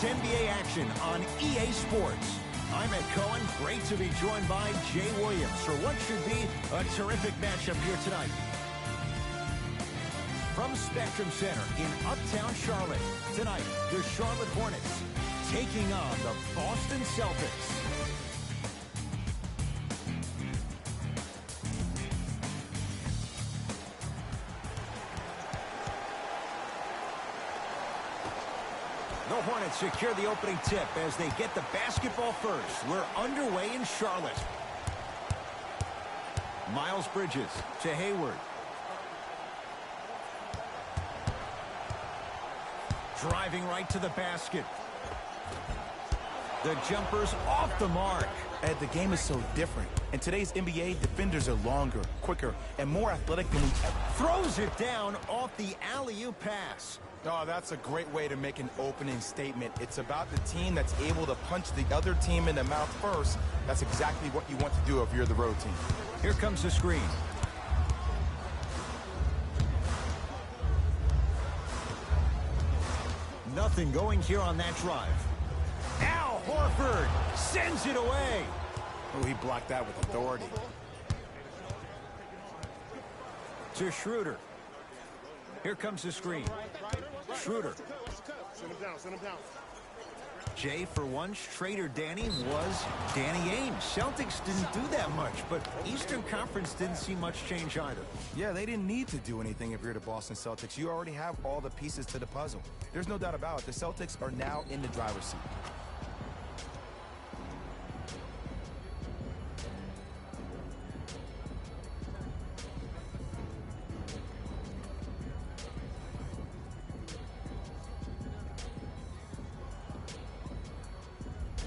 It's NBA action on EA Sports. I'm Ed Cohen. Great to be joined by Jay Williams for what should be a terrific matchup here tonight. From Spectrum Center in Uptown Charlotte, tonight, the Charlotte Hornets taking on the Boston Celtics. The Hornets secure the opening tip as they get the basketball first. We're underway in Charlotte. Miles Bridges to Hayward. Driving right to the basket. The jumper's off the mark. Ed, the game is so different. In today's NBA, defenders are longer, quicker, and more athletic than we ever. Throws it down off the alley-oop pass. Oh, that's a great way to make an opening statement. It's about the team that's able to punch the other team in the mouth first. That's exactly what you want to do if you're the road team. Here comes the screen. Nothing going here on that drive. Al Horford sends it away. Oh, he blocked that with authority. To Schroeder. Here comes the screen. Schroeder. Send him down. Jay, for once, Trader Danny was Danny Ainge. Celtics didn't do that much, but Eastern Conference didn't see much change either. Yeah, they didn't need to do anything if you're the Boston Celtics. You already have all the pieces to the puzzle. There's no doubt about it. The Celtics are now in the driver's seat.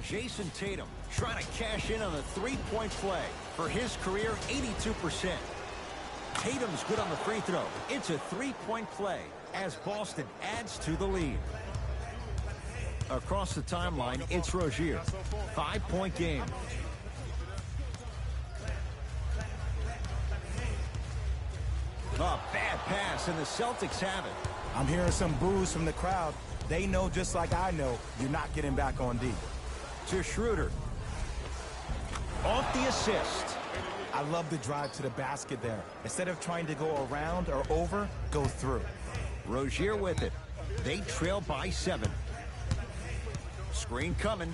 Jason Tatum trying to cash in on a three-point play. For his career, 82%. Tatum's good on the free throw. It's a three-point play as Boston adds to the lead. Across the timeline, it's Rozier. 5-point game. A bad pass, and the Celtics have it. I'm hearing some boos from the crowd. They know, just like I know, you're not getting back on D. To Schroeder. Off the assist. I love the drive to the basket there. Instead of trying to go around or over, go through. Rozier with it. They trail by 7. Screen coming.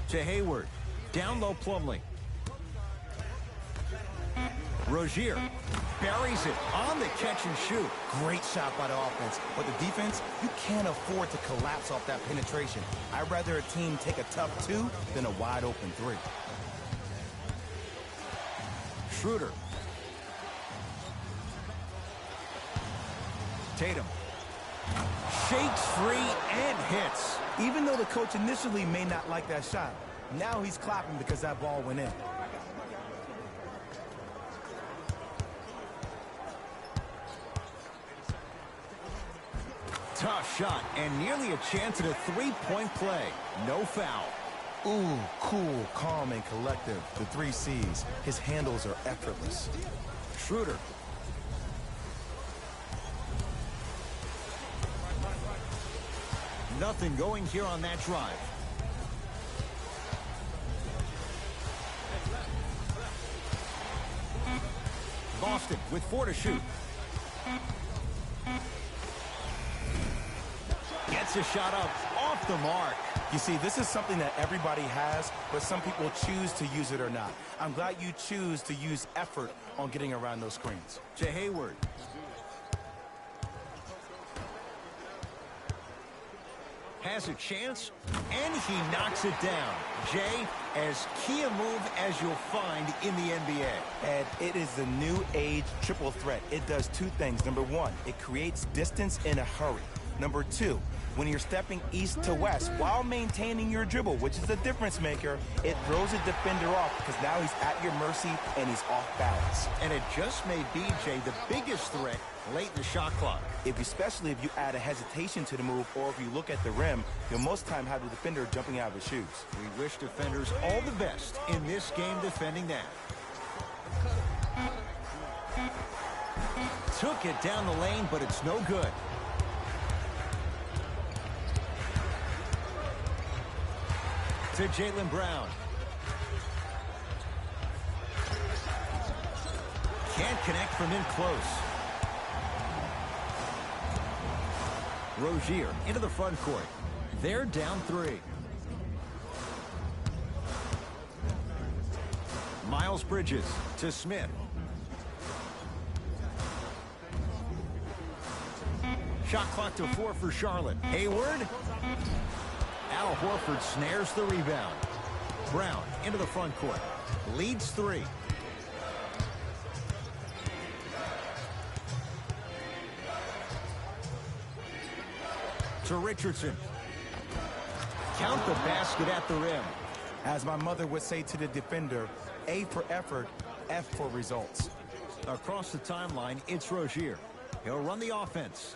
To Hayward. Down low Plumlee. Rozier buries it on the catch and shoot. Great shot by the offense. But the defense, you can't afford to collapse off that penetration. I'd rather a team take a tough 2 than a wide open 3. Schroeder. Tatum. Shakes free and hits. Even though the coach initially may not like that shot, now he's clapping because that ball went in. Tough shot and nearly a chance at a three-point play. No foul. Ooh, cool, calm, and collective. The 3 C's. His handles are effortless. Schroeder. Nothing going here on that drive. Boston with 4 to shoot. Gets a shot up off the mark. You see, this is something that everybody has, but some people choose to use it or not. I'm glad you choose to use effort on getting around those screens. To Hayward. Has a chance, and he knocks it down. Jay, as key a move as you'll find in the NBA. And it is the new age triple threat. It does 2 things. Number 1, it creates distance in a hurry. Number 2, when you're stepping east to west while maintaining your dribble, which is a difference maker, it throws a defender off because now he's at your mercy and he's off balance. And it just may be, Jay, the biggest threat late in the shot clock. Especially if you add a hesitation to the move, or if you look at the rim, you'll most time have the defender jumping out of his shoes. We wish defenders all the best in this game defending that. Took it down the lane, but it's no good. To Jaylen Brown. Can't connect from in close. Rozier into the front court. They're down 3. Miles Bridges to Smith. Shot clock to 4 for Charlotte. Hayward. Al Horford snares the rebound. Brown into the front court. Leads 3. To Richardson. Count the basket at the rim. As my mother would say to the defender, A for effort, F for results. Across the timeline, it's Rozier. He'll run the offense.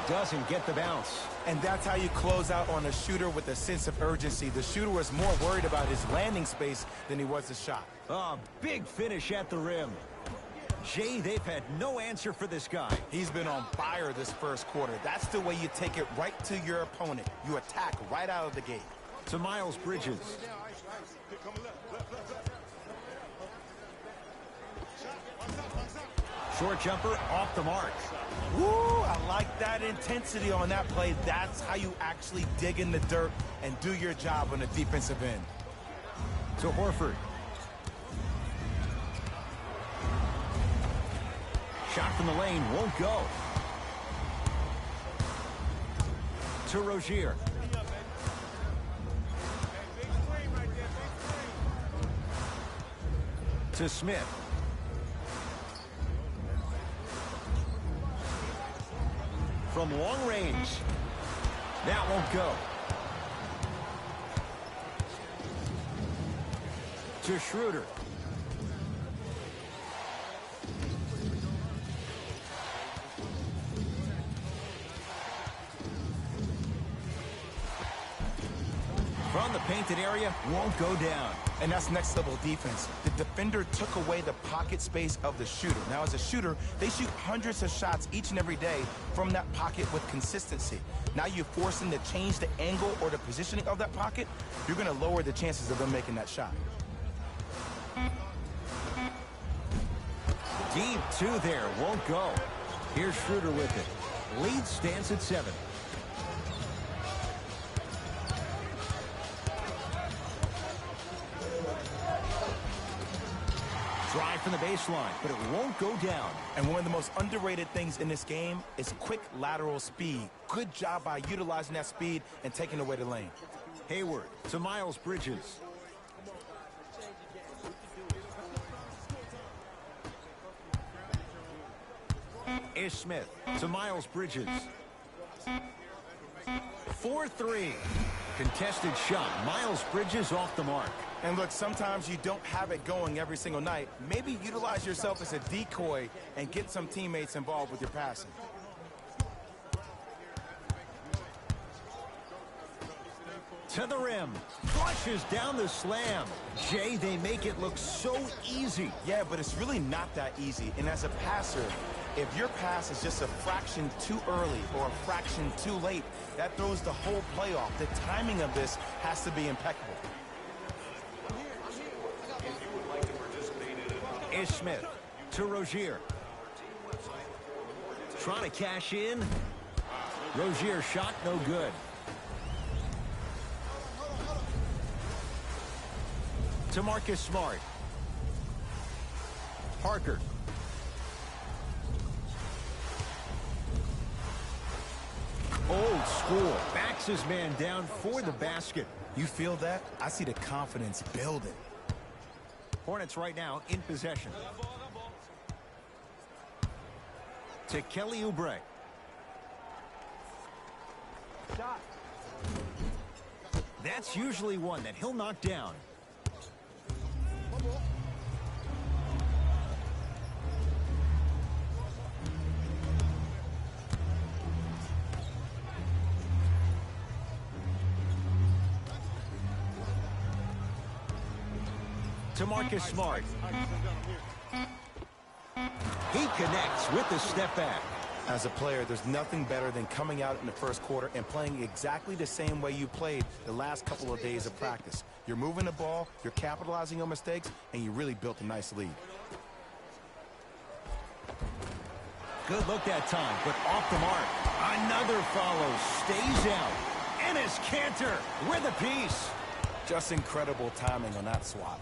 Doesn't get the bounce. And that's how you close out on a shooter with a sense of urgency. The shooter was more worried about his landing space than he was the shot. A big finish at the rim. Jay, they've had no answer for this guy. He's been on fire this first quarter. That's the way you take it right to your opponent. You attack right out of the gate. To Miles Bridges. Short jumper off the mark. Woo! I like that intensity on that play. That's how you actually dig in the dirt and do your job on the defensive end. To Horford. Shot from the lane won't go. To Rozier. To Smith. From long range. That won't go. To Schroeder. From the painted area, won't go down. And that's next level defense. The defender took away the pocket space of the shooter. Now as a shooter, they shoot hundreds of shots each and every day from that pocket with consistency. Now you force them to change the angle or the positioning of that pocket, you're going to lower the chances of them making that shot. Deep 2 there, won't go. Here's Schroeder with it. Lead stands at 7. Drive from the baseline, but it won't go down. And one of the most underrated things in this game is quick lateral speed. Good job by utilizing that speed and taking away the lane. Hayward to Miles Bridges. Ish Smith to Miles Bridges. 4-3. Contested shot. Miles Bridges off the mark. And look, sometimes you don't have it going every single night. Maybe utilize yourself as a decoy and get some teammates involved with your passing. To the rim. Flushes down the slam. Jay, they make it look so easy. Yeah, but it's really not that easy. And as a passer, if your pass is just a fraction too early or a fraction too late, that throws the whole play off. The timing of this has to be impeccable. Ish Smith to Rozier. Trying to cash in. Rozier shot no good. To Marcus Smart. Parker. Old school. Backs his man down for the basket. You feel that? I see the confidence building. Hornets right now in possession. To Kelly Oubre. That's usually one that he'll knock down. to Marcus Smart. He connects with the step back. As a player, there's nothing better than coming out in the first quarter and playing exactly the same way you played the last couple of days of practice. You're moving the ball, you're capitalizing on mistakes, and you really built a nice lead. Good look that time, but off the mark. Another follow, stays out. And it's Cantor with a piece. Just incredible timing on that swat.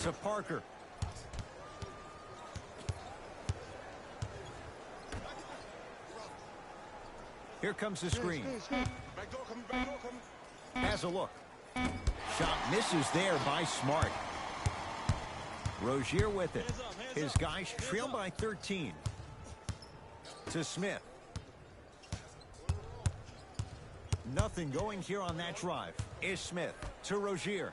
To Parker. Here comes the screen. Back door coming, back door coming. Has a look. Shot misses there by Smart. Rozier with it. His guys trail by 13. To Smith. Nothing going here on that drive. Is Smith to Rozier.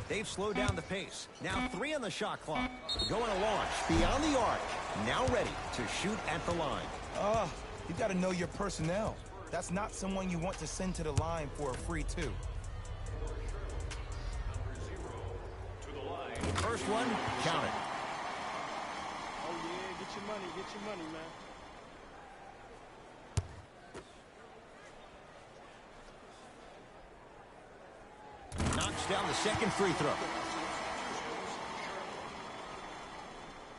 They've slowed down the pace. Now 3 on the shot clock. Going to launch beyond the arc. Now ready to shoot at the line. You got to know your personnel. That's not someone you want to send to the line for a free 2. First one, count it. Oh, yeah, get your money, man. Knocks down the second free throw.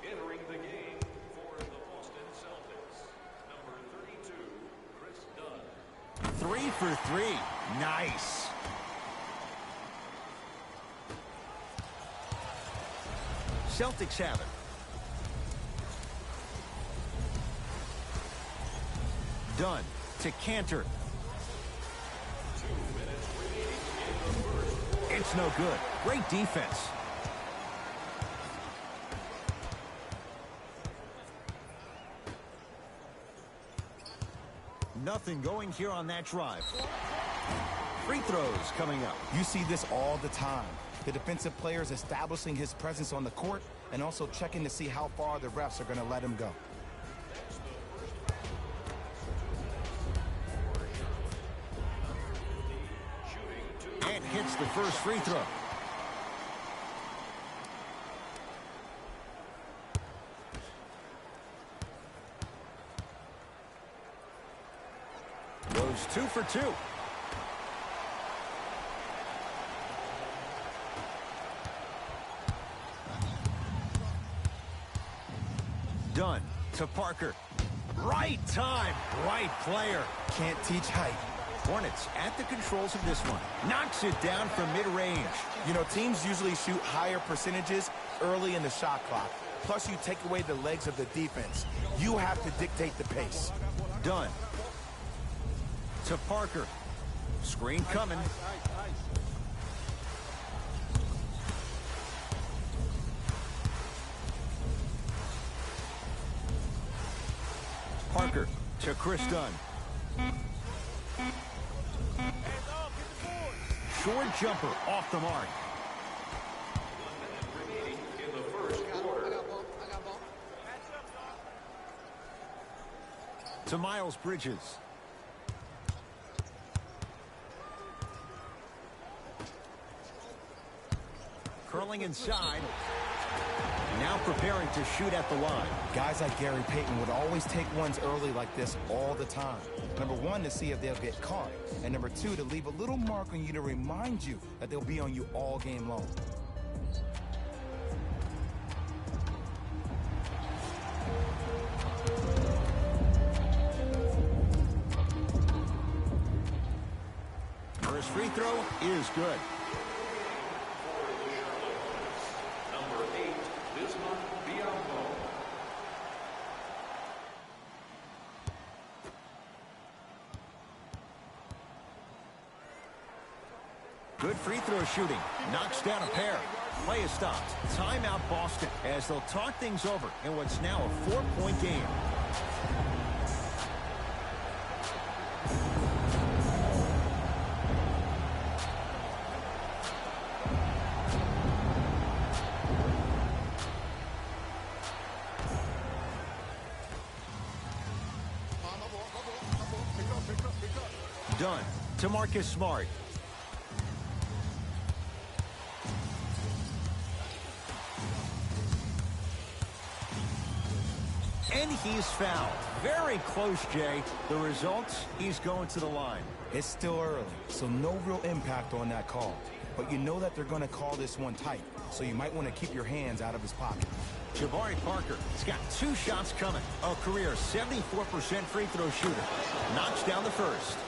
Entering the game for the Boston Celtics, number 32, Chris Dunn. 3 for 3. Nice. Celtics have it. Dunn to Cantor. It's no good. Great defense. Nothing going here on that drive. Free throws coming up. You see this all the time. The defensive players establishing his presence on the court and also checking to see how far the refs are going to let him go. And hits the first free throw. Goes 2 for 2. Dunn to Parker. Right time, right player. Can't teach height. Hornets at the controls of this one. Knocks it down from mid-range. You know, teams usually shoot higher percentages early in the shot clock. Plus, you take away the legs of the defense. You have to dictate the pace. Dunn to Parker. Screen coming. Parker to Chris Dunn. Short jumper off the mark. In the first quarter. To Miles Bridges. Curling inside. Now preparing to shoot at the line. Guys like Gary Payton would always take ones early like this all the time. Number 1, to see if they'll get caught. And number 2, to leave a little mark on you to remind you that they'll be on you all game long. First free throw is good. Number 8, Bismarck Biombo. Good free throw shooting. Knocks down a pair. Play is stopped. Timeout Boston as they'll talk things over in what's now a 4-point game. Done to Marcus Smart. And he's fouled. Very close, Jay. The results, he's going to the line. It's still early, so no real impact on that call. But you know that they're going to call this one tight, so you might want to keep your hands out of his pocket. Jabari Parker has got 2 shots coming. A career 74% free throw shooter. Knocks down the first.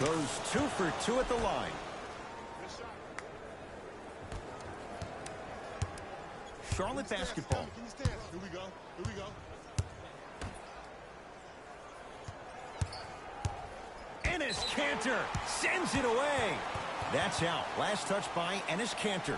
Goes 2 for 2 at the line. Charlotte basketball. Here we go. Here we go. Enes Kanter sends it away. That's out. Last touch by Enes Kanter.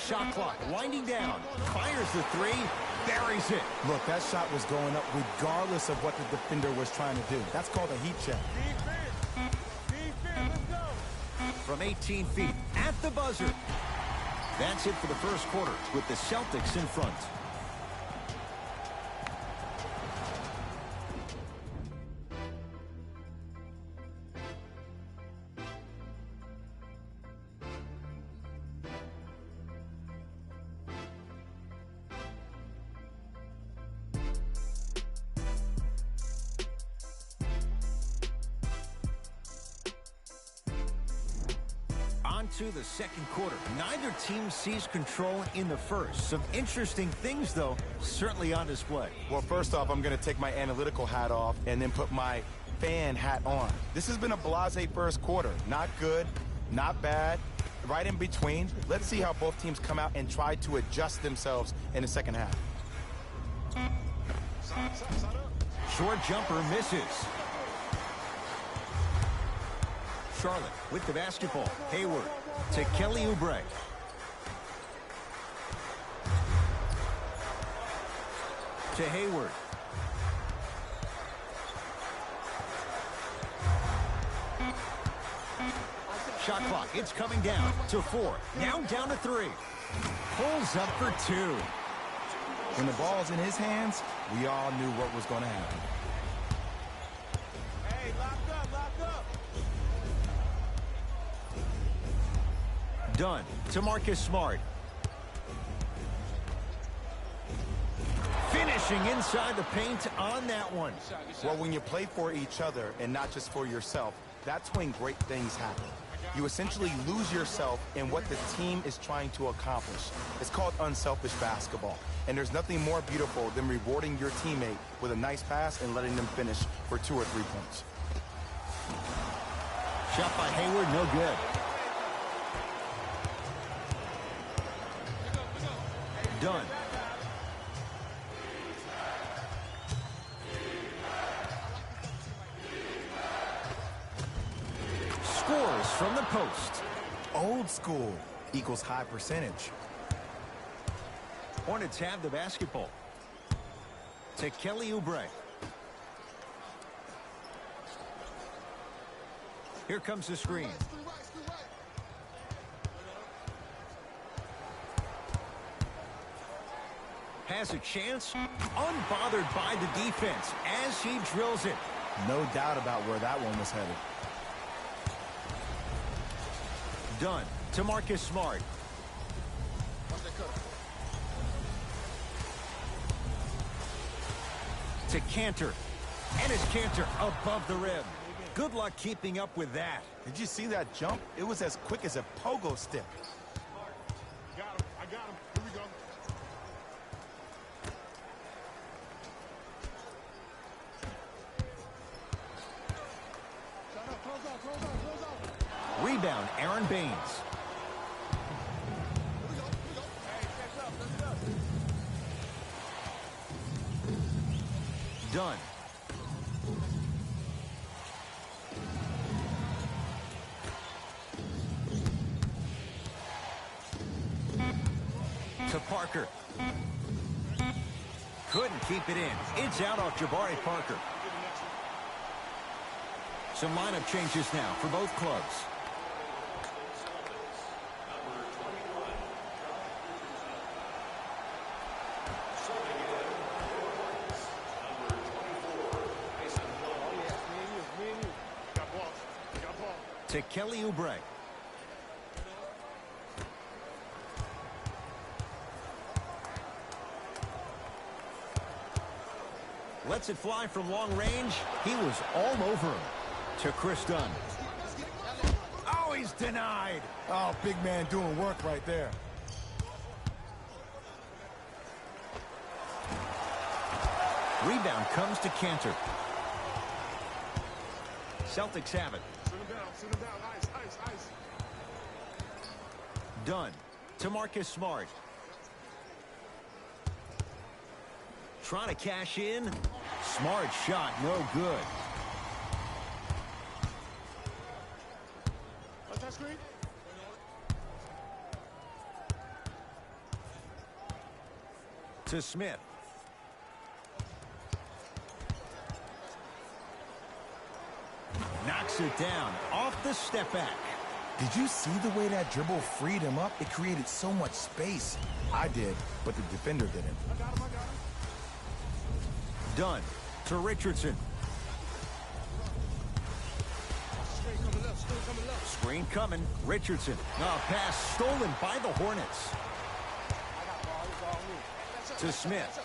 Shot clock winding down. Fires the 3. Buries it. Look, that shot was going up regardless of what the defender was trying to do. That's called a heat check. Defense, let's go. From 18 feet at the buzzer. That's it for the first quarter with the Celtics in front. To the second quarter. Neither team sees control in the first. Some interesting things, though, certainly on display. Well, first off, I'm going to take my analytical hat off and then put my fan hat on. This has been a blasé first quarter. Not good, not bad, right in between. Let's see how both teams come out and try to adjust themselves in the second half. Short jumper misses. Charlotte with the basketball. Hayward to Kelly Oubre. To Hayward. Shot clock. It's coming down to 4. Now down to 3. Pulls up for 2. When the ball's in his hands, we all knew what was going to happen. Hey, lock up. Done to Marcus Smart. Finishing inside the paint on that one. Well, when you play for each other and not just for yourself, that's when great things happen. You essentially lose yourself in what the team is trying to accomplish. It's called unselfish basketball. And there's nothing more beautiful than rewarding your teammate with a nice pass and letting them finish for 2 or 3 points. Shot by Hayward, no good. Done. Scores from the post. Old school equals high percentage. Hornets have the basketball. To Kelly Oubre. Here comes the screen. Has a chance, unbothered by the defense as he drills it. No doubt about where that one was headed. Done to Marcus Smart. To Kanter. And it's Kanter above the rim. Good luck keeping up with that. Did you see that jump? It was as quick as a pogo stick. I got him. Here we go. Close out. Rebound, Aaron Baines. Done. To Parker. Couldn't keep it in. It's out off Jabari Parker. Some lineup changes now for both clubs. To Kelly Oubre. Lets it fly from long range. He was all over him. To Chris Dunn. Oh, he's denied. Oh, big man doing work right there. Rebound comes to Cantor. Celtics have it. Sit him down. Ice. Dunn to Marcus Smart. Trying to cash in. Smart shot, no good. That screen. To Smith. Knocks it down off the step back. Did you see the way that dribble freed him up? It created so much space. I did, but the defender didn't. I got him. Dunn to Richardson. Screen coming. Richardson. Pass stolen by the Hornets. To Smith.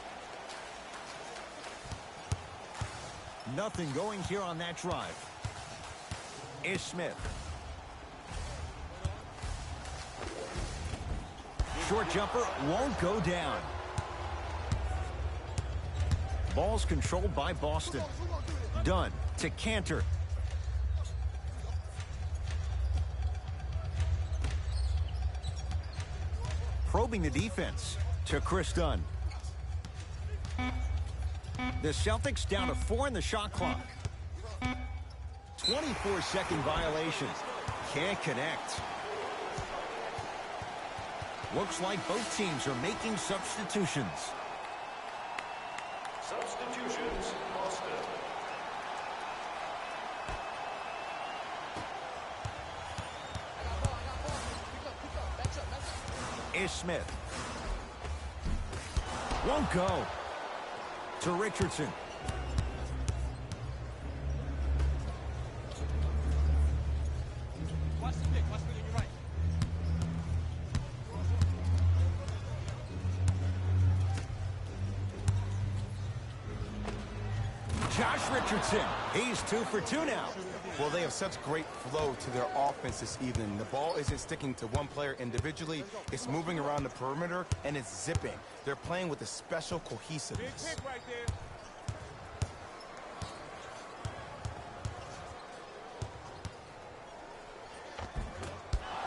Nothing going here on that drive. Is Smith. Short jumper won't go down. Ball's controlled by Boston. Dunn to Cantor. Probing the defense to Chris Dunn. The Celtics down to 4 in the shot clock. 24-second violation. Can't connect. Looks like both teams are making substitutions. Substitutions, Boston. Is Smith. Won't go. To Richardson. Watch the pick on your right. Josh Richardson. He's 2 for 2 now. Well, they have such great flow to their offense this evening. The ball isn't sticking to one player individually. It's moving around the perimeter, and it's zipping. They're playing with a special cohesiveness. Big pick right there.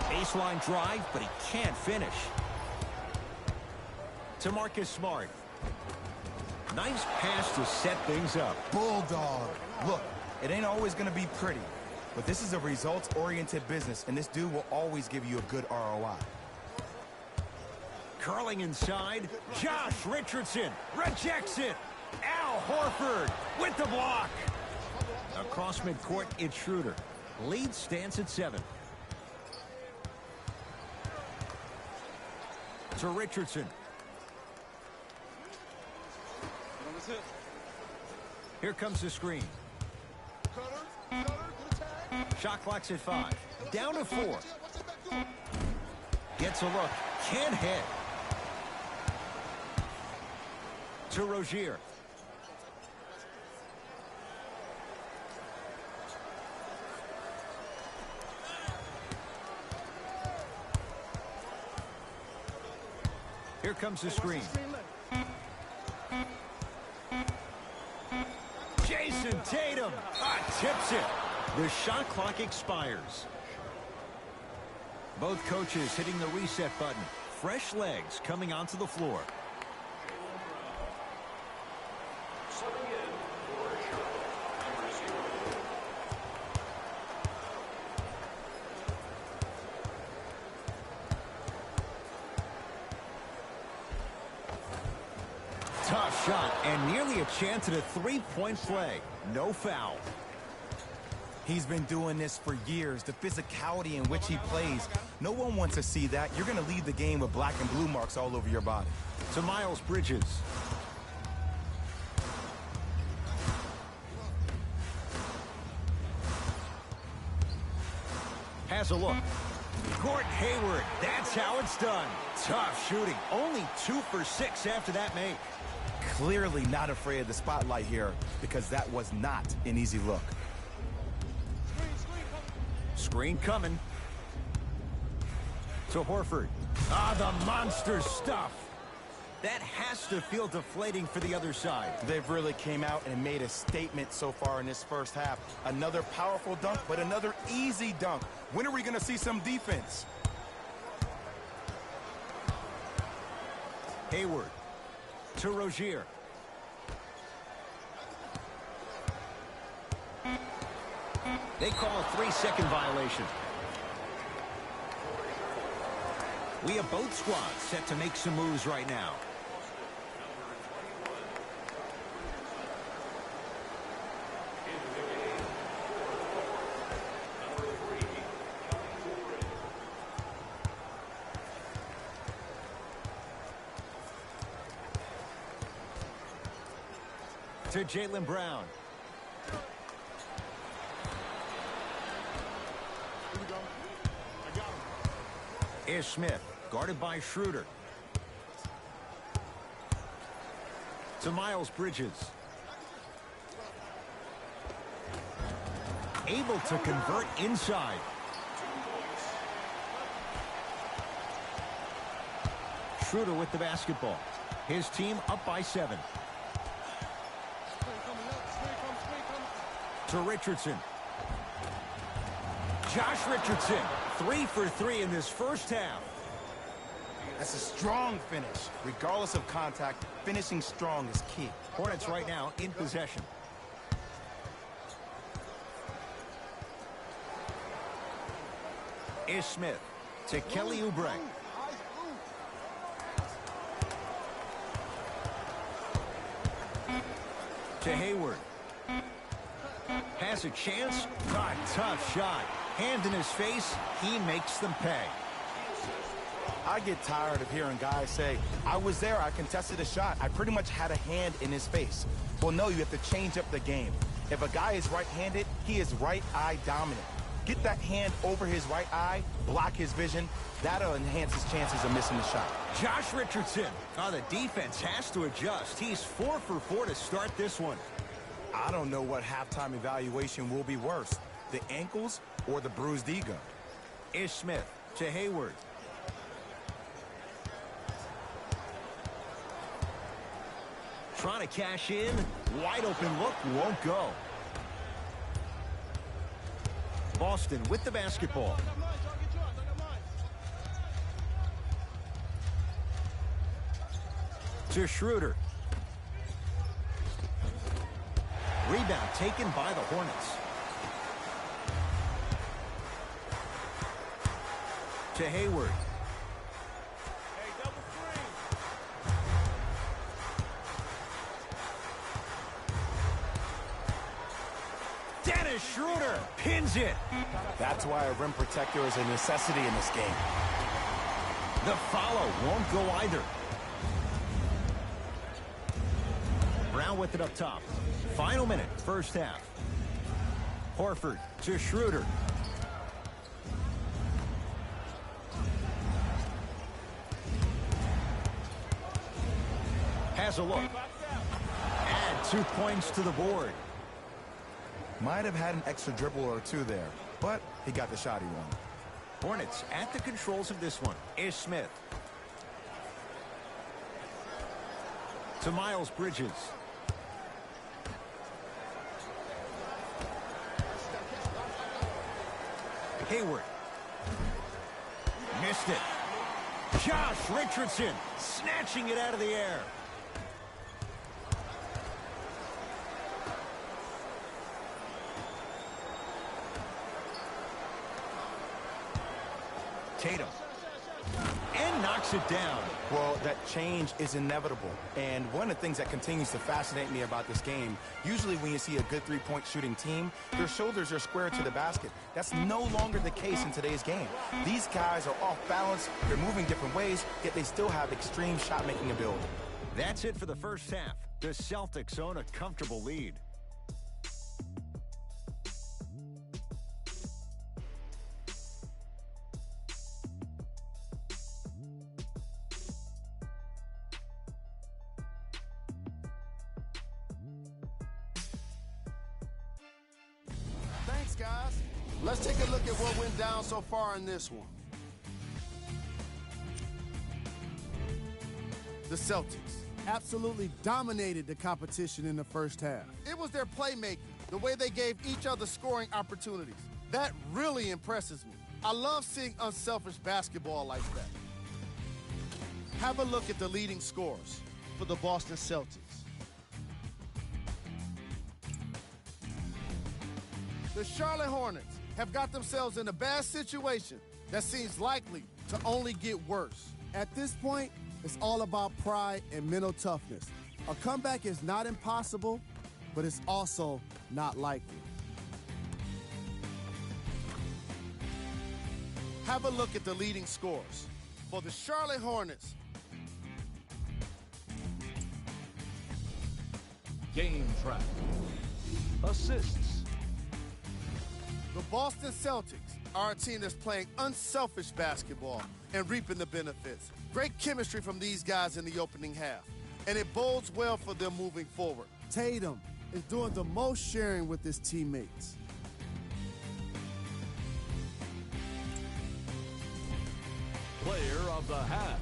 Baseline drive, but he can't finish. To Marcus Smart. Nice pass to set things up. Bulldog. Look, it ain't always going to be pretty, but this is a results-oriented business, and this dude will always give you a good ROI. Curling inside. Josh Richardson rejects it. Al Horford with the block. Across midcourt, it's Schroeder. Lead stands at 7. To Richardson. Here comes the screen. Shot clock's at 5. Down to 4. Gets a look. Can't hit. To Rozier. Here comes the screen. Jason Tatum tips it. The shot clock expires. Both coaches hitting the reset button. Fresh legs coming onto the floor. Subbing in shot and nearly a chance at a three-point play. No foul. He's been doing this for years. The physicality in which he plays. No one wants to see that. You're going to leave the game with black and blue marks all over your body. To Miles Bridges. Has a look. Gordon Hayward, that's how it's done. Tough shooting. Only 2 for 6 after that make. Clearly not afraid of the spotlight here because that was not an easy look. Screen coming. To Horford. Ah, the monster stuff. That has to feel deflating for the other side. They've really came out and made a statement so far in this first half. Another powerful dunk, but another easy dunk. When are we going to see some defense? Hayward. To Rozier. They call a 3-second violation. We have both squads set to make some moves right now. To Jaylen Brown. Ish Smith, guarded by Schroeder. To Miles Bridges. Able to convert inside. Schroeder with the basketball. His team up by 7. To Richardson. Josh Richardson, 3 for 3 in this first half. That's a strong finish. Regardless of contact, finishing strong is key. Hornets right now in possession. Ish Smith to Kelly Oubre. To Hayward. Has a chance. Ah, tough shot. Hand in his face. He makes them pay. I get tired of hearing guys say, I was there, I contested a shot. I pretty much had a hand in his face. Well, no, you have to change up the game. If a guy is right-handed, he is right eye dominant. Get that hand over his right eye, block his vision. That'll enhance his chances of missing the shot. Josh Richardson. Oh, the defense has to adjust. He's 4 for 4 to start this one. I don't know what halftime evaluation will be worse, the ankles or the bruised ego. Ish Smith to Hayward. Trying to cash in. Wide open look. Won't go. Boston with the basketball. To Schroeder. Rebound taken by the Hornets. To Hayward. Dennis Schroeder pins it. That's why a rim protector is a necessity in this game. The follow won't go either. Brown with it up top. Final minute, first half. Horford to Schroeder. Has a look. Add 2 points to the board. Might have had an extra dribble or two there, but he got the shot he wanted. Hornets at the controls of this one. Ish Smith. To Miles Bridges. Hayward. Missed it. Josh Richardson snatching it out of the air. Tatum. and knocks it down. Well, that change is inevitable. And one of the things that continues to fascinate me about this game, usually when you see a good three-point shooting team, their shoulders are square to the basket. That's no longer the case in today's game. These guys are off balance, they're moving different ways, yet they still have extreme shot-making ability. That's it for the first half. The Celtics own a comfortable lead. Thanks, guys. Let's take a look at what went down so far in this one. The Celtics absolutely dominated the competition in the first half. It was their playmaking, the way they gave each other scoring opportunities. That really impresses me. I love seeing unselfish basketball like that. Have a look at the leading scorers for the Boston Celtics. The Charlotte Hornets have got themselves in a bad situation that seems likely to only get worse. At this point, it's all about pride and mental toughness. A comeback is not impossible, but it's also not likely. Have a look at the leading scorers for the Charlotte Hornets. Game track. Assists. The Boston Celtics are a team that's playing unselfish basketball and reaping the benefits. Great chemistry from these guys in the opening half, and it bodes well for them moving forward. Tatum is doing the most sharing with his teammates. Player of the half.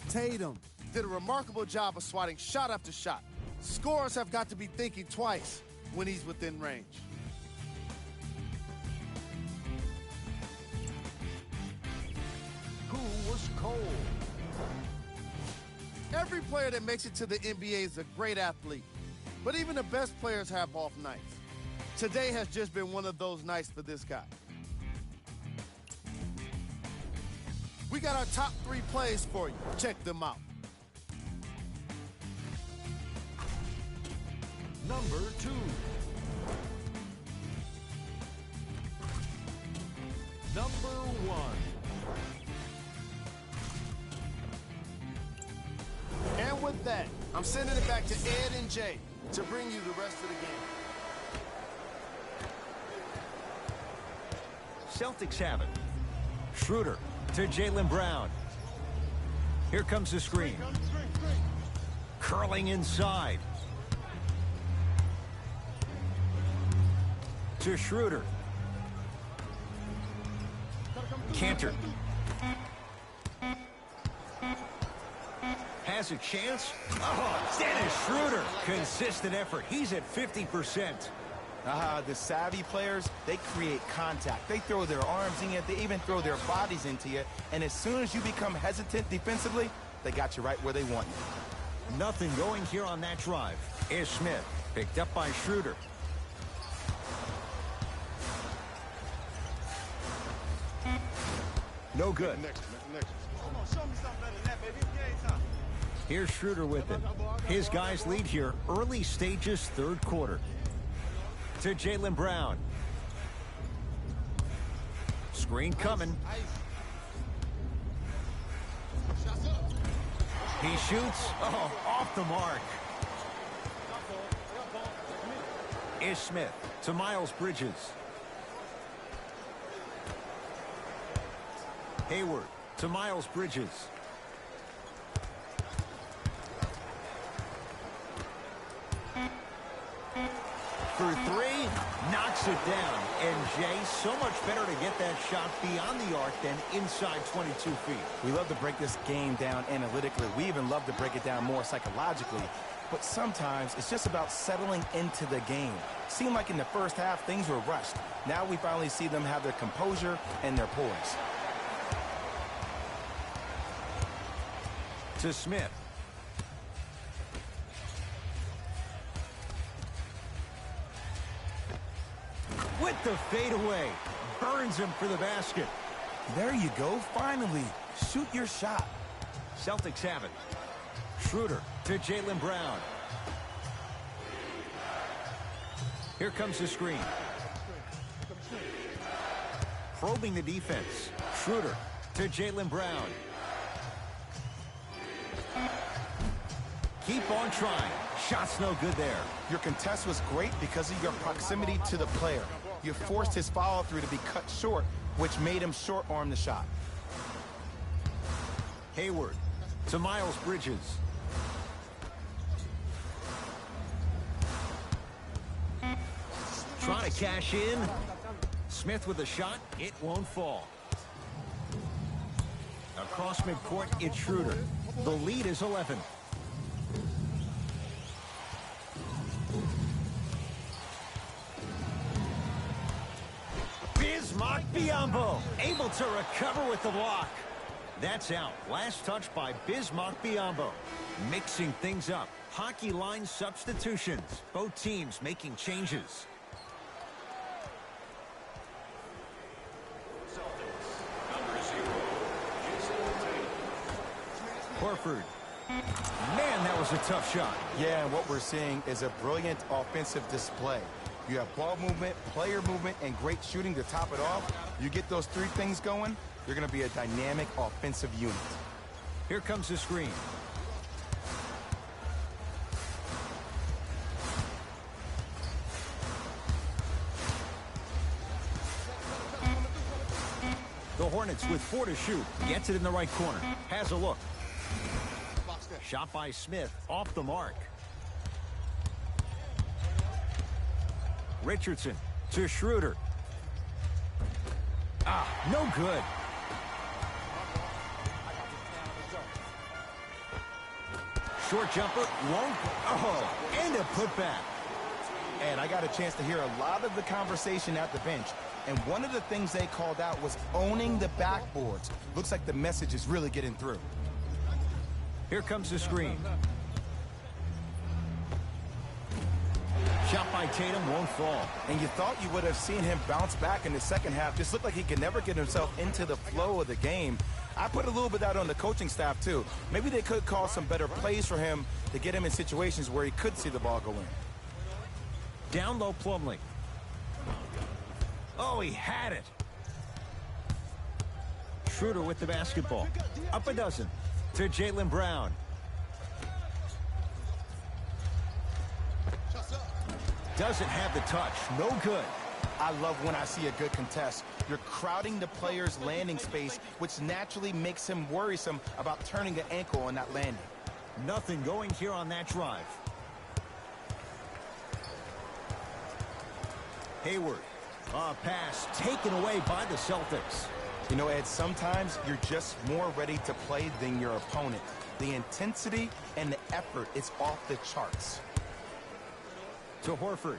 Tatum did a remarkable job of swatting shot after shot. Scorers have got to be thinking twice when he's within range. Who was cold? Every player that makes it to the NBA is a great athlete, but even the best players have off nights. Today has just been one of those nights for this guy. We got our top 3 plays for you. Check them out. Number 2. Number 1. And with that, I'm sending it back to Ed and Jay to bring you the rest of the game. Celtics have it. Schroeder to Jaylen Brown. Here comes the screen. Curling inside. To Schroeder. Cantor. Has a chance. Oh, Dennis Schroeder. Consistent effort. He's at 50%. The savvy players, they create contact. They throw their arms in you. They even throw their bodies into you. And as soon as you become hesitant defensively, they got you right where they want you. Nothing going here on that drive. Ish Smith picked up by Schroeder. No good. Next. Come on, show me something better than that, baby. It's game time. Here's Schroeder with it. His guys lead here early stages, third quarter. To Jaylen Brown. Screen coming. He shoots. Oh, off the mark. Ish Smith to Miles Bridges. Hayward to Miles Bridges. For 3, knocks it down. And Jay, so much better to get that shot beyond the arc than inside 22 feet. We love to break this game down analytically. We even love to break it down more psychologically. But sometimes it's just about settling into the game. Seemed like in the first half, things were rushed. Now we finally see them have their composure and their poise. To Smith. With the fadeaway. Burns him for the basket. There you go, finally. Shoot your shot. Celtics have it. Schroeder to Jaylen Brown. Here comes the screen. Probing the defense. Schroeder to Jaylen Brown. Keep on trying. Shot's no good there. Your contest was great because of your proximity to the player. You forced his follow-through to be cut short, which made him short-arm the shot. Hayward to Miles Bridges. Trying to cash in. Smith with a shot. It won't fall. Across midcourt, it's Schroeder. The lead is 11. Bismack Biyombo able to recover with the block. That's out. Last touch by Bismack Biyombo. Mixing things up. Hockey line substitutions. Both teams making changes. Horford. Man, that was a tough shot. Yeah, and what we're seeing is a brilliant offensive display. You have ball movement, player movement, and great shooting to top it off. You get those three things going, you're going to be a dynamic offensive unit. Here comes the screen. The Hornets with 4 to shoot. Gets it in the right corner. Has a look. Shot by Smith. Off the mark. Richardson to Schroeder. No good. Short jumper. Won't. Oh, and a putback. And I got a chance to hear a lot of the conversation at the bench. And one of the things they called out was owning the backboards. Looks like the message is really getting through. Here comes the screen. Shot by Tatum won't fall. And you thought you would have seen him bounce back in the second half. Just looked like he could never get himself into the flow of the game. I put a little bit out on the coaching staff, too. Maybe they could call some better plays for him to get him in situations where he could see the ball go in. Down low, Plumlee. Oh, he had it. Schroeder with the basketball. Up a dozen to Jaylen Brown. Doesn't have the touch. No good. I love when I see a good contest. You're crowding the player's landing space, which naturally makes him worrisome about turning the ankle on that landing. Nothing going here on that drive. Hayward. Pass taken away by the Celtics. You know, Ed, sometimes you're just more ready to play than your opponent. The intensity and the effort is off the charts. To Horford.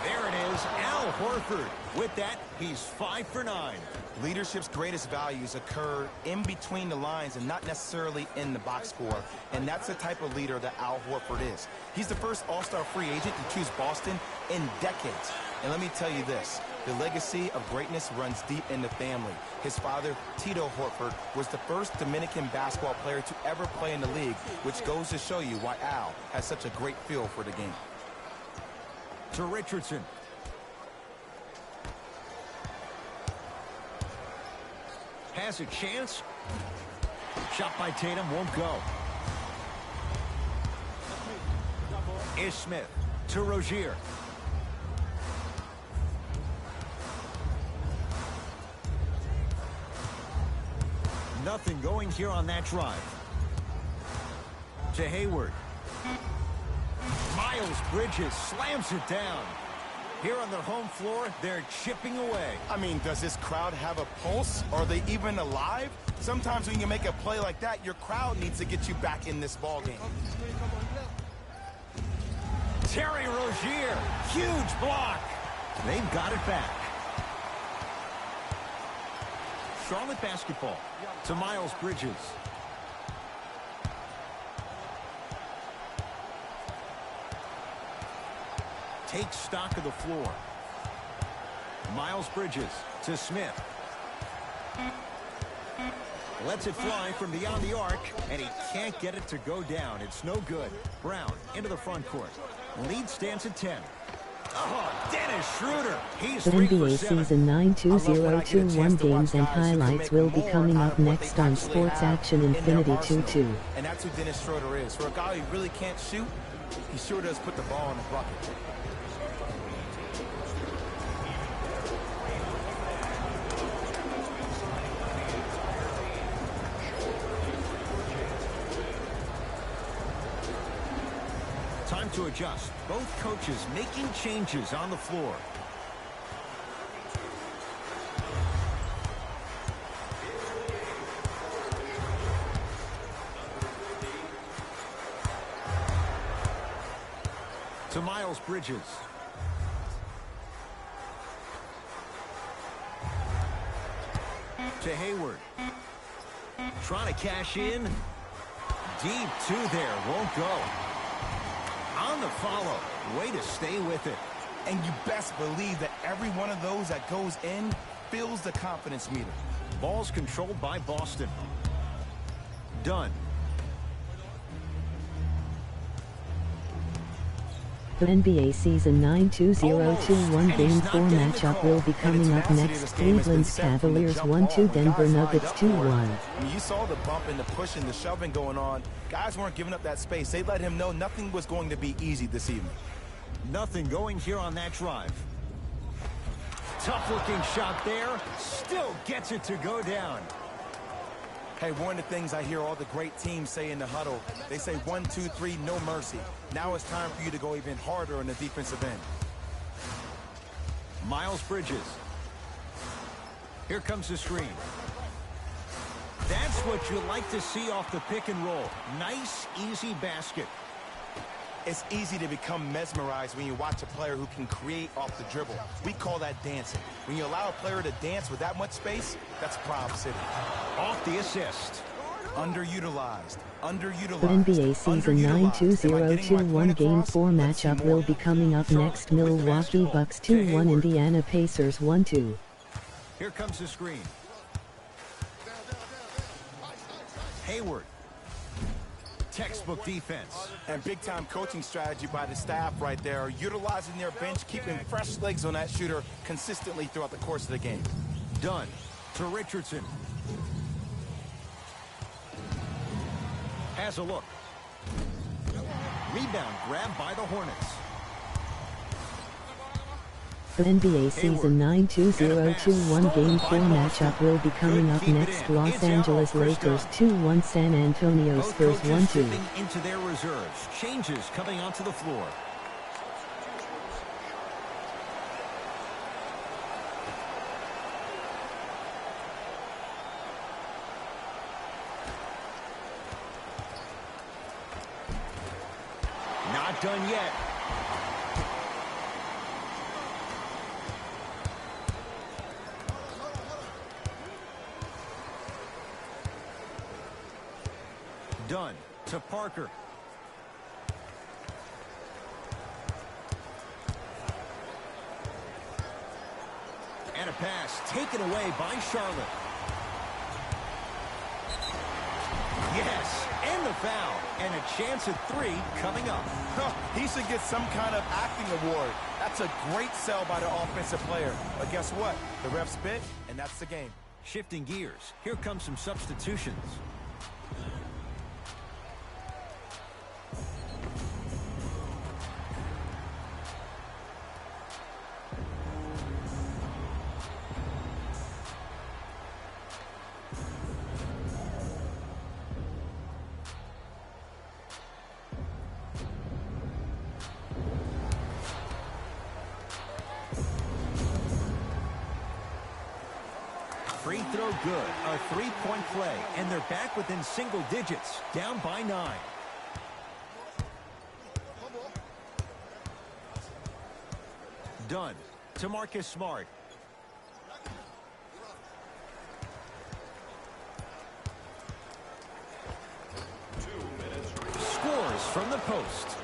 There it is, Al Horford. With that, he's 5 for 9. Leadership's greatest values occur in between the lines and not necessarily in the box score. And that's the type of leader that Al Horford is. He's the first all-star free agent to choose Boston in decades. And let me tell you this, the legacy of greatness runs deep in the family. His father, Tito Horford, was the first Dominican basketball player to ever play in the league, which goes to show you why Al has such a great feel for the game. To Richardson. Has a chance. Shot by Tatum won't go. Is Smith to Rozier. Nothing going here on that drive. To Hayward. Miles Bridges slams it down. Here on their home floor, they're chipping away. I mean, does this crowd have a pulse? Are they even alive? Sometimes when you make a play like that, your crowd needs to get you back in this ball game. Terry Rozier, huge block. They've got it back. Charlotte basketball to Miles Bridges. Takes stock of the floor. Miles Bridges to Smith. Lets it fly from beyond the arc, and he can't get it to go down. It's no good. Brown into the front court. Lead stands at 10. Oh, Dennis Schroeder. He's The 3 for NBA 7. Season 9-2021 games and highlights will be coming up next on Sports Action Infinity 22. And that's who Dennis Schroeder is. For a guy who really can't shoot, he sure does put the ball in the bucket. Time to adjust. Both coaches making changes on the floor. To Miles Bridges. To Hayward. Trying to cash in. Deep two there. Won't go. On the follow. Way to stay with it. And you best believe that every one of those that goes in fills the confidence meter. Ball's controlled by Boston. Done. The NBA Season 9-2021 Game 4 matchup will be coming up next. Cleveland's Cavaliers 1-2, Denver Nuggets 2-1. You saw the bumping, the pushing, the shoving going on. Guys weren't giving up that space. They let him know nothing was going to be easy this evening. Nothing going here on that drive. Tough-looking shot there. Still gets it to go down. Hey, one of the things I hear all the great teams say in the huddle, they say 1, 2, 3, no mercy. Now it's time for you to go even harder on the defensive end. Miles Bridges. Here comes the screen. That's what you like to see off the pick and roll. Nice, easy basket. It's easy to become mesmerized when you watch a player who can create off the dribble. We call that dancing. When you allow a player to dance with that much space, that's Prob City. Off the assist. Underutilized. Underutilized. The NBA Season 9-2021 Game 4 matchup will be coming up next. Milwaukee Bucks 2-1, Indiana Pacers 1-2. Here comes the screen. Hayward. Textbook defense. And big-time coaching strategy by the staff right there, utilizing their bench, keeping fresh legs on that shooter consistently throughout the course of the game. Done. To Richardson. Has a look. Rebound grabbed by the Hornets. The NBA Season 9-2021 Game 4 matchup will be coming up next. Los Angeles Lakers 2-1, San Antonio Spurs 1-2. Into their reserves. Changes coming onto the floor. Not done yet. Done to Parker. And a pass taken away by Charlotte. Yes, and the foul. And a chance at 3 coming up. He should get some kind of acting award. That's a great sell by the offensive player. But guess what? The ref spit, and that's the game. Shifting gears. Here comes some substitutions. Free throw good. A three-point play. And they're back within single digits. Down by 9. Done. To Marcus Smart. Scores from the post.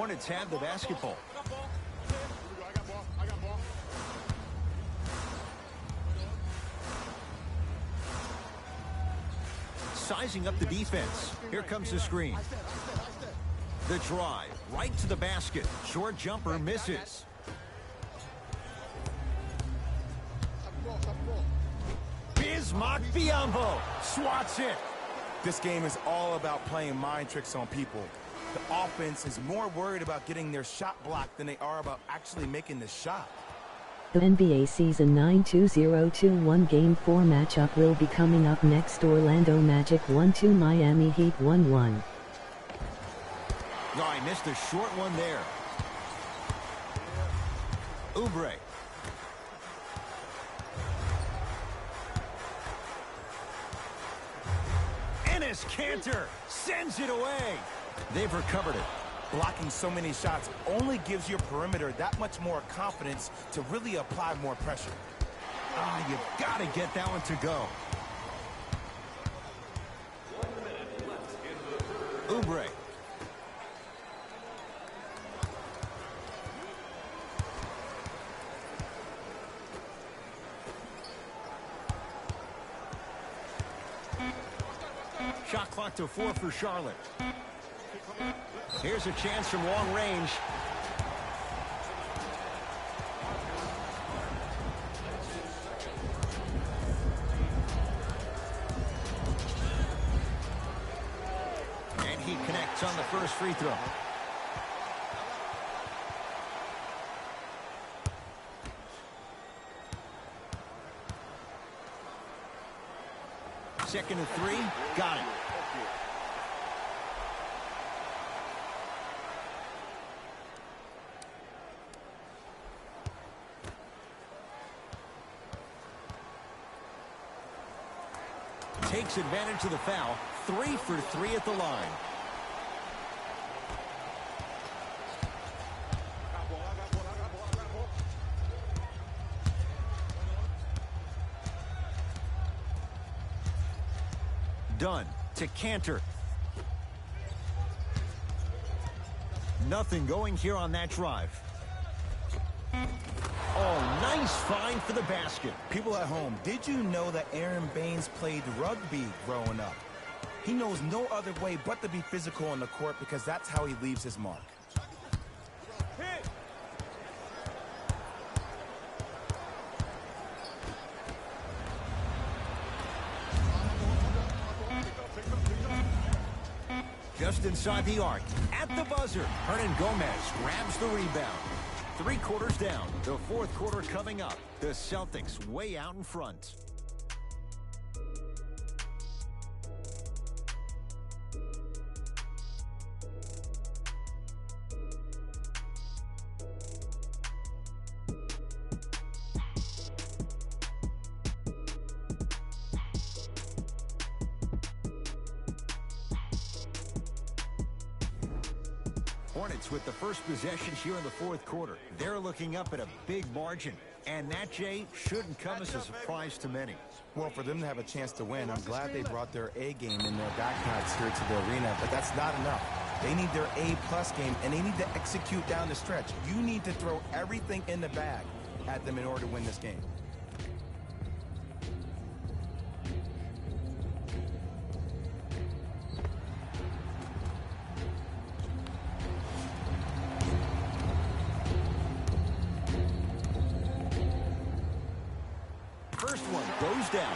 Hornets have the basketball. I got ball. Sizing up the defense. Here comes the screen. The drive, right to the basket. Short jumper misses. Bismack Biyombo swats it. This game is all about playing mind tricks on people. The offense is more worried about getting their shot blocked than they are about actually making the shot. The NBA Season 9 2021 Game 4 matchup will be coming up next. Orlando Magic 1-2 Miami Heat 1-1. Oh, I missed a short one there. Oubre. Enes Kanter sends it away. They've recovered it. Blocking so many shots only gives your perimeter that much more confidence to really apply more pressure. Ah, you've got to get that one to go. Oubre. Shot clock to 4 for Charlotte. Here's a chance from long range. And he connects on the first free throw. Second and 3, got it. Takes advantage of the foul. 3 for 3 at the line. Dunn to Kanter. Nothing going here on that drive. Oh, nice find for the basket. People at home, did you know that Aaron Baines played rugby growing up? He knows no other way but to be physical on the court because that's how he leaves his mark. Just inside the arc, at the buzzer, Hernan Gomez grabs the rebound. 3 quarters down, the 4th quarter coming up. The Celtics way out in front. Hornets with the first possession here in the 4th quarter. They're looking up at a big margin. And that, Jay, shouldn't come as a surprise to many. Well, for them to have a chance to win, I'm glad they brought their A game in their backpacks here to the arena, but that's not enough. They need their A+ game, and they need to execute down the stretch. You need to throw everything in the bag at them in order to win this game. First one goes down.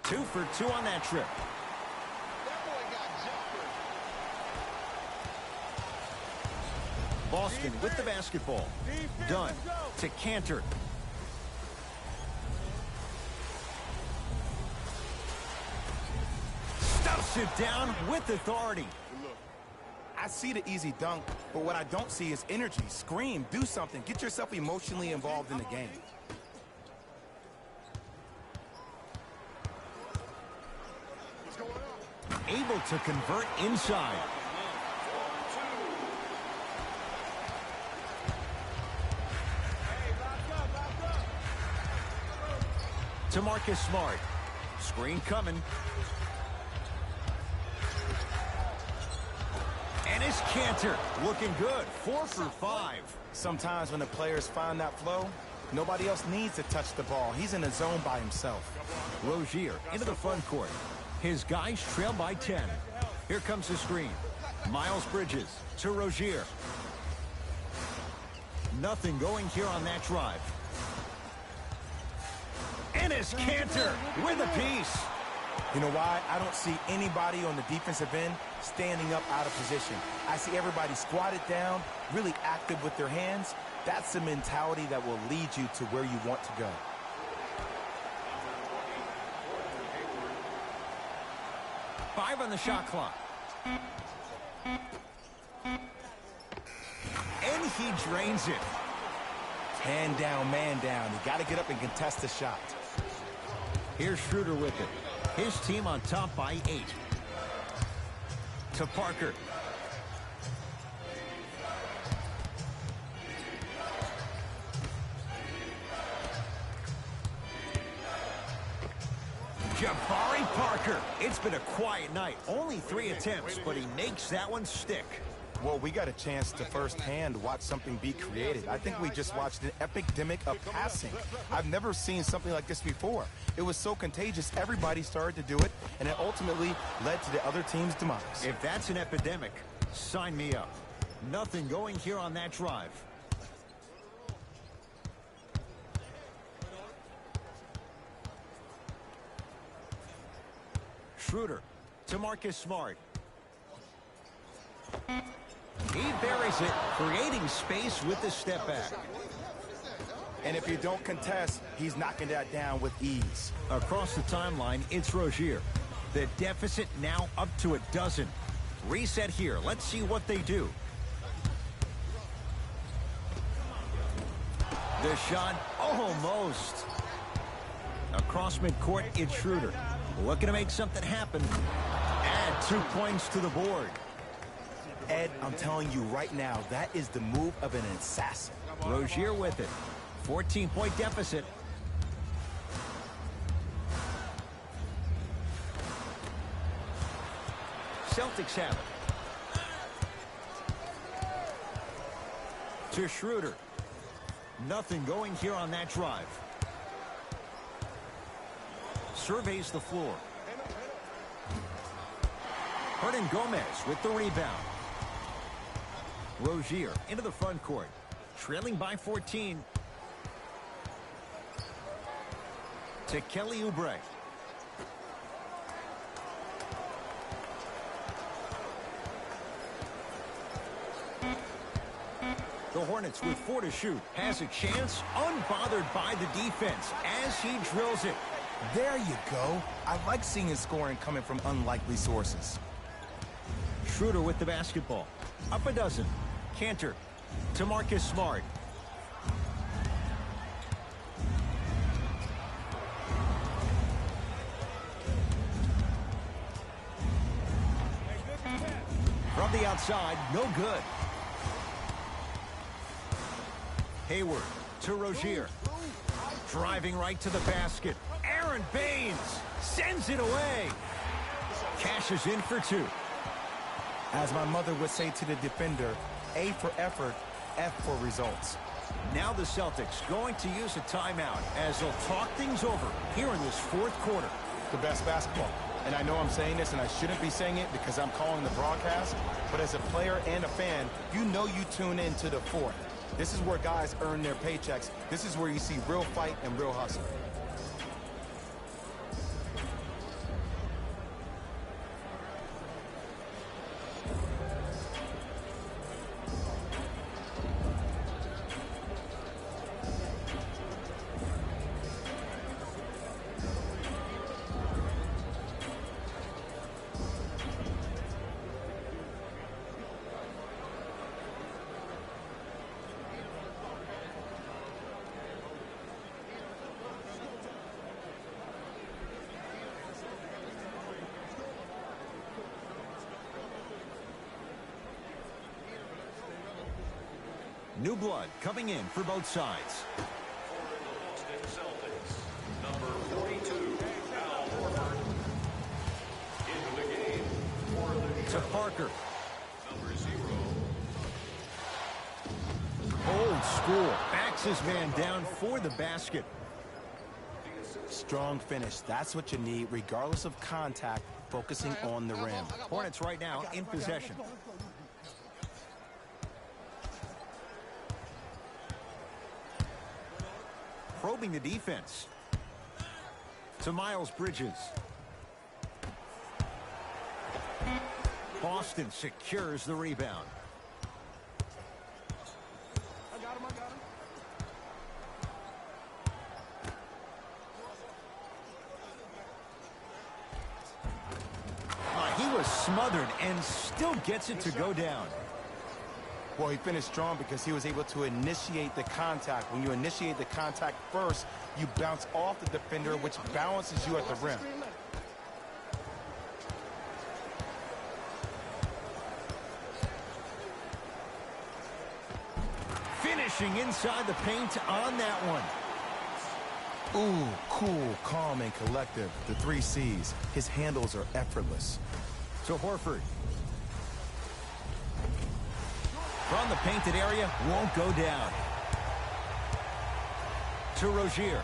Two for 2 on that trip. Boston with the basketball. Dunn to Kanter. Stuffs it down with authority. I see the easy dunk, but what I don't see is energy. Scream, do something, get yourself emotionally involved in the game. Able to convert inside. to Marcus Smart. Screen coming. And his Cantor looking good. 4 for 5. Sometimes when the players find that flow, nobody else needs to touch the ball. He's in a zone by himself. Rozier into the front court. His guys trail by 10. Here comes the screen. Miles Bridges to Rozier. Nothing going here on that drive. And his Cantor with a piece. You know why? I don't see anybody on the defensive end standing up out of position. I see everybody squatted down, really active with their hands. That's the mentality that will lead you to where you want to go. Five on the shot clock. And he drains it. Man down, man down. You got to get up and contest the shot. Here's Schroeder with it. His team on top by 8. To Parker. Jabari Parker. It's been a quiet night. Only 3 attempts, but he makes that one stick. Well, we got a chance to firsthand watch something be created. I think we just watched an epidemic of passing. I've never seen something like this before. It was so contagious, everybody started to do it, and it ultimately led to the other team's demise. If that's an epidemic, sign me up. Nothing going here on that drive. Schroeder to Marcus Smart. He buries it, creating space with the step back. And if you don't contest, he's knocking that down with ease. Across the timeline, it's Rozier. The deficit now up to 12. Reset here. Let's see what they do. The shot, almost. Across midcourt, it's Schroeder. Looking to make something happen. Add 2 points to the board. Ed, I'm telling you right now, that is the move of an assassin. Rozier with it. 14-point deficit. Celtics have it. To Schroeder. Nothing going here on that drive. Surveys the floor. Hernan Gomez with the rebound. Rozier into the front court. Trailing by 14. To Kelly Oubre. The Hornets with 4 to shoot. Has a chance, unbothered by the defense as he drills it. There you go. I like seeing his scoring coming from unlikely sources. Schroeder with the basketball. Up 12. Cantor to Marcus Smart. From the outside, no good. Hayward to Rozier. Driving right to the basket. Aaron Baines sends it away. Cashes in for 2. As my mother would say to the defender, A for effort, F for results. Now the Celtics going to use a timeout as they'll talk things over here in this 4th quarter. The best basketball. And I know I'm saying this and I shouldn't be saying it because I'm calling the broadcast, but as a player and a fan, you know you tune in to the 4th. This is where guys earn their paychecks. This is where you see real fight and real hustle. New blood coming in for both sides. Boston Celtics, number 40. his man down for the basket. Strong finish. That's what you need, regardless of contact, focusing on the rim. Hornets right now in possession. Probing the defense. To Miles Bridges. Boston secures the rebound. I got him. He was smothered and still gets it to go down. Well, he finished strong because he was able to initiate the contact. When you initiate the contact first, you bounce off the defender, which balances you at the rim. Finishing inside the paint on that one. Ooh, cool, calm, and collective. The 3 C's. His handles are effortless. To Horford. From the painted area, won't go down. To Rozier.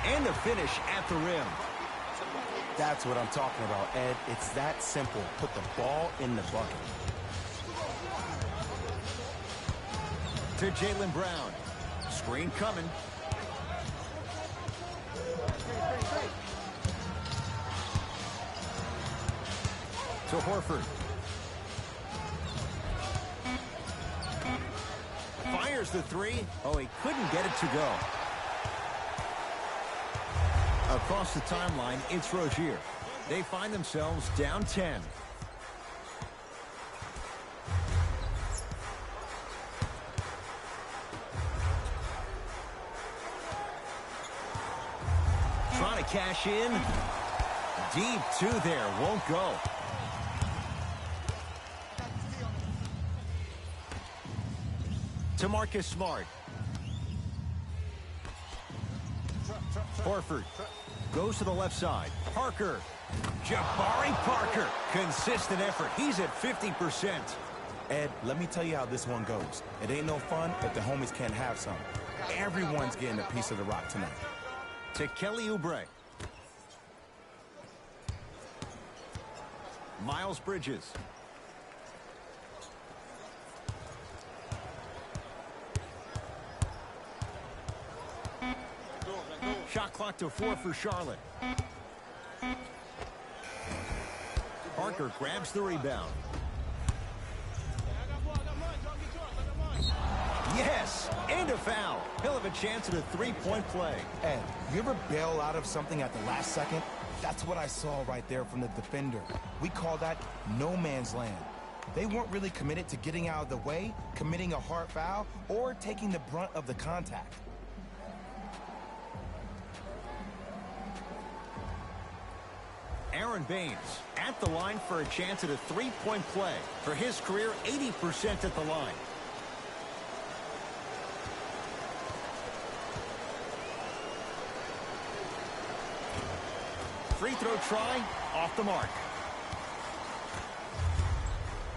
And a finish at the rim. That's what I'm talking about, Ed. It's that simple. Put the ball in the bucket. To Jaylen Brown. Screen coming. To Horford. Fires the 3. Oh, he couldn't get it to go. Across the timeline, it's Rozier. They find themselves down 10. Trying to cash in. Deep 2 there. Won't go. To Marcus Smart. Horford goes to the left side. Parker. Jabari Parker. Consistent effort. He's at 50%. Ed, let me tell you how this one goes. It ain't no fun if the homies can't have some. Everyone's getting a piece of the rock tonight. To Kelly Oubre. Miles Bridges. Shot clock to 4 for Charlotte. Parker grabs the rebound. Yes, and a foul. He'll have a chance at a 3-point play. Ed, you ever bail out of something at the last second? That's what I saw right there from the defender. We call that no man's land. They weren't really committed to getting out of the way, committing a hard foul, or taking the brunt of the contact. Aaron Baines at the line for a chance at a 3-point play. For his career, 80% at the line. Free throw try, off the mark.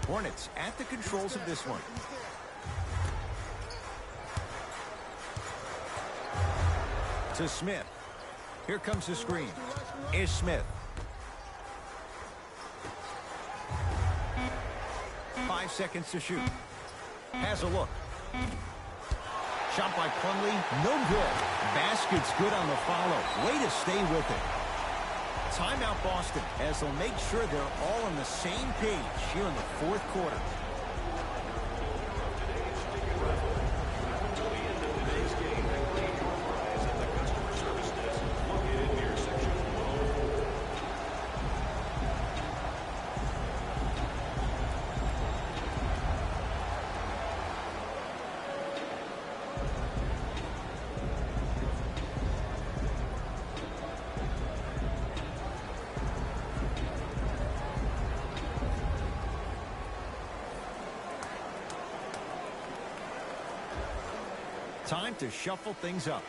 Hornets at the controls of this one. To Smith. Here comes the screen. Is Smith. 5 seconds to shoot. Has a look. Shot by Plumlee, no good. Basket's good on the follow. Way to stay with it. Timeout Boston, as they'll make sure they're all on the same page here in the 4th quarter. Time to shuffle things up.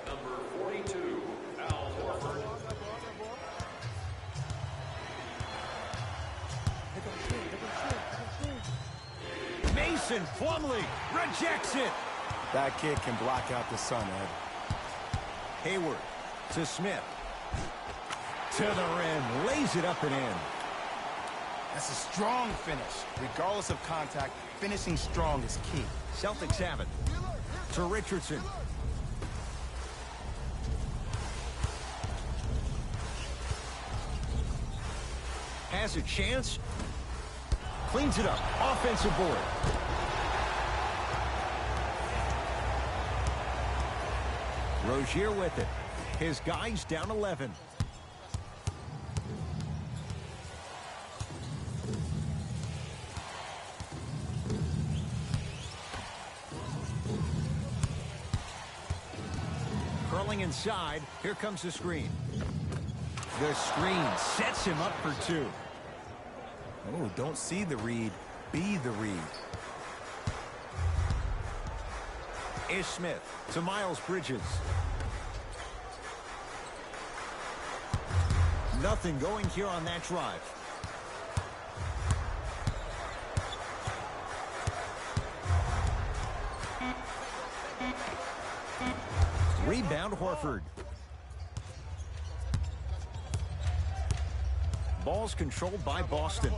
Number 42, Al Horford. Mason Plumlee rejects it. That kid can block out the sun, Ed. Hayward to Smith. To the rim. Lays it up and in. That's a strong finish. Regardless of contact, finishing strong is key. Celtics have it. To Richardson. Has a chance. Cleans it up. Offensive board. Rozier with it. His guys down 11. Curling inside. Here comes the screen. The screen sets him up for two. Oh, don't see the read. Be the read. Ish Smith to Miles Bridges. Nothing going here on that drive. Rebound Horford. Ball's controlled by Boston.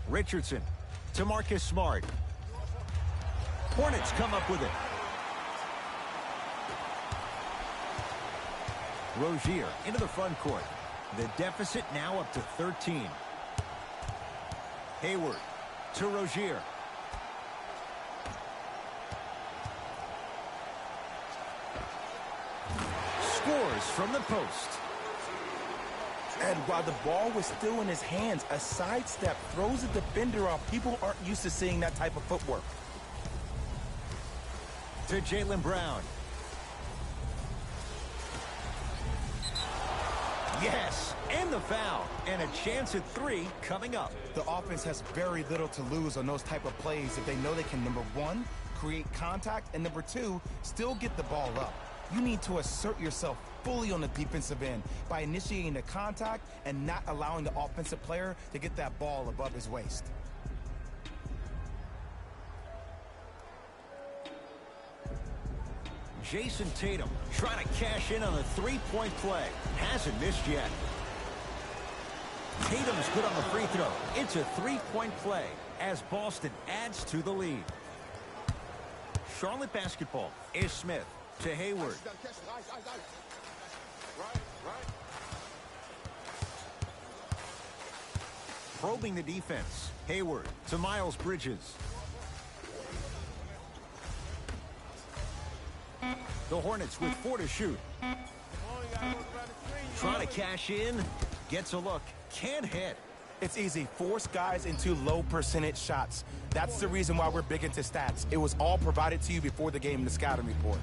Richardson to Marcus Smart. Hornets come up with it. Rozier into the front court. The deficit now up to 13. Hayward to Rozier. Scores from the post. And while the ball was still in his hands, a sidestep throws a defender off. People aren't used to seeing that type of footwork. To Jaylen Brown. Yes, and the foul. And a chance at three coming up. The offense has very little to lose on those type of plays if they know they can, number one, create contact, and number two, still get the ball up. You need to assert yourself fully on the defensive end by initiating the contact and not allowing the offensive player to get that ball above his waist. Jason Tatum trying to cash in on a three-point play. Hasn't missed yet. Tatum's good on the free throw. It's a three-point play as Boston adds to the lead. Charlotte basketball. Ish Smith to Hayward. Probing the defense. Hayward to Miles Bridges. The Hornets with 4 to shoot. Trying to cash in. Gets a look. Can't hit. It's easy. Force guys into low percentage shots. That's the reason why we're big into stats. It was all provided to you before the game in the scouting report.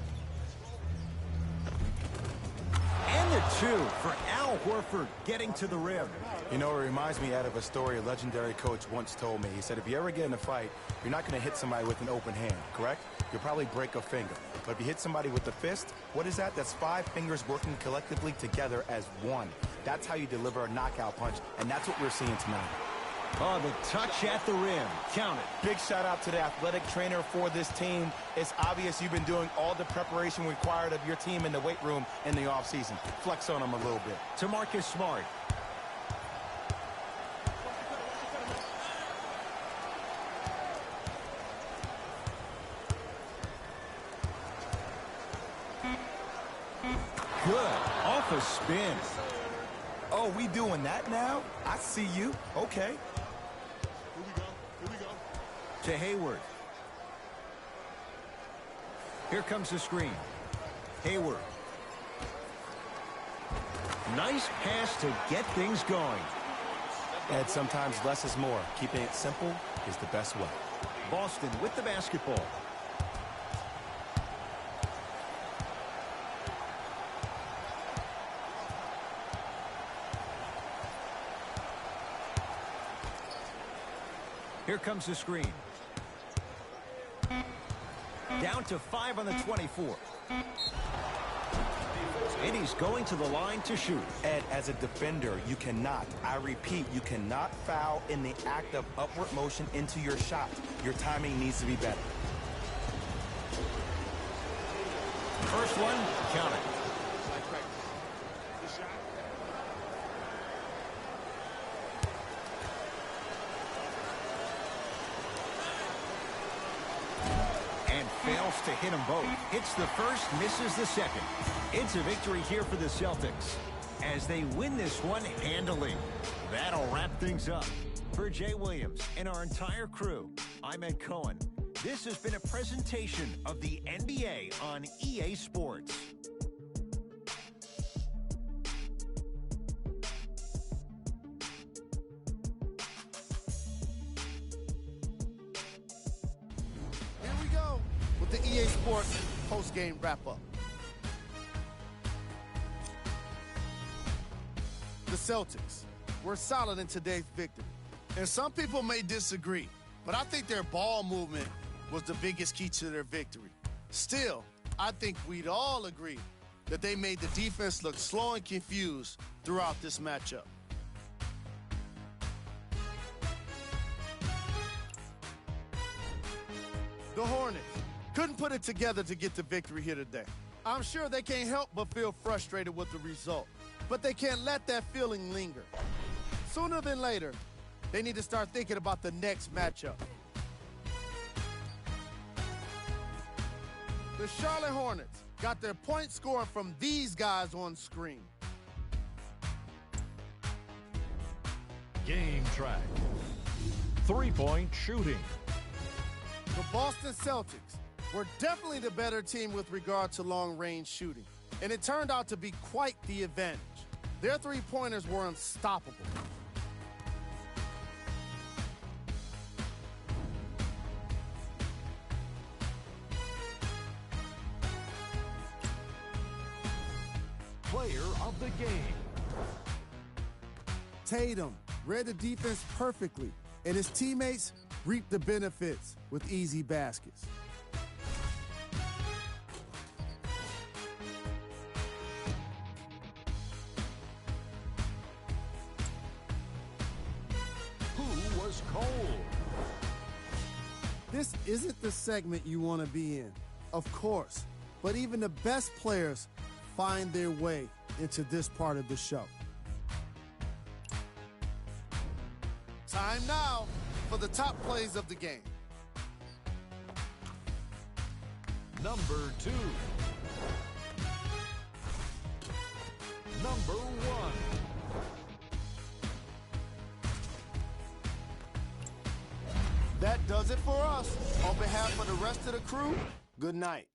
And the two for Al Horford getting to the rim. You know, it reminds me out of a story a legendary coach once told me. He said, if you ever get in a fight, you're not going to hit somebody with an open hand, correct? You'll probably break a finger. But if you hit somebody with the fist, what is that? That's 5 fingers working collectively together as one. That's how you deliver a knockout punch, and that's what we're seeing tonight. Oh, the touch at the rim. Count it. Big shout out to the athletic trainer for this team. It's obvious you've been doing all the preparation required of your team in the weight room in the offseason. Flex on them a little bit. To Marcus Smart. Good. Off a spin. Oh, we doing that now? I see you. Okay. Here we go. To Hayward. Here comes the screen. Hayward. Nice pass to get things going. Ed, sometimes less is more. Keeping it simple is the best way. Boston with the basketball. Here comes the screen. Down to 5 on the 24. And he's going to the line to shoot. Ed, as a defender, you cannot, I repeat, you cannot foul in the act of upward motion into your shot. Your timing needs to be better. First one, count it. Like practice. Good shot. And fails to hit them both. Hits the first, misses the second. It's a victory here for the Celtics as they win this one handily. That'll wrap things up. For Jay Williams and our entire crew, I'm Ed Cohen. This has been a presentation of the NBA on EA Sports. Here we go with the EA Sports post-game wrap-up. The Celtics were solid in today's victory. And some people may disagree, but I think their ball movement was the biggest key to their victory. Still, I think we'd all agree that they made the defense look slow and confused throughout this matchup. The Hornets couldn't put it together to get the victory here today. I'm sure they can't help but feel frustrated with the result, but they can't let that feeling linger. Sooner than later, they need to start thinking about the next matchup. The Charlotte Hornets got their point scoring from these guys on screen. Game track. Three-point shooting. The Boston Celtics were definitely the better team with regard to long-range shooting, and it turned out to be quite the advantage. Their three-pointers were unstoppable. Player of the game. Tatum read the defense perfectly, and his teammates reaped the benefits with easy baskets. Who was cold? This isn't the segment you want to be in, of course, but even the best players find their way into this part of the show. Time now for the top plays of the game. Number 2. Number 1. That does it for us. On behalf of the rest of the crew, good night.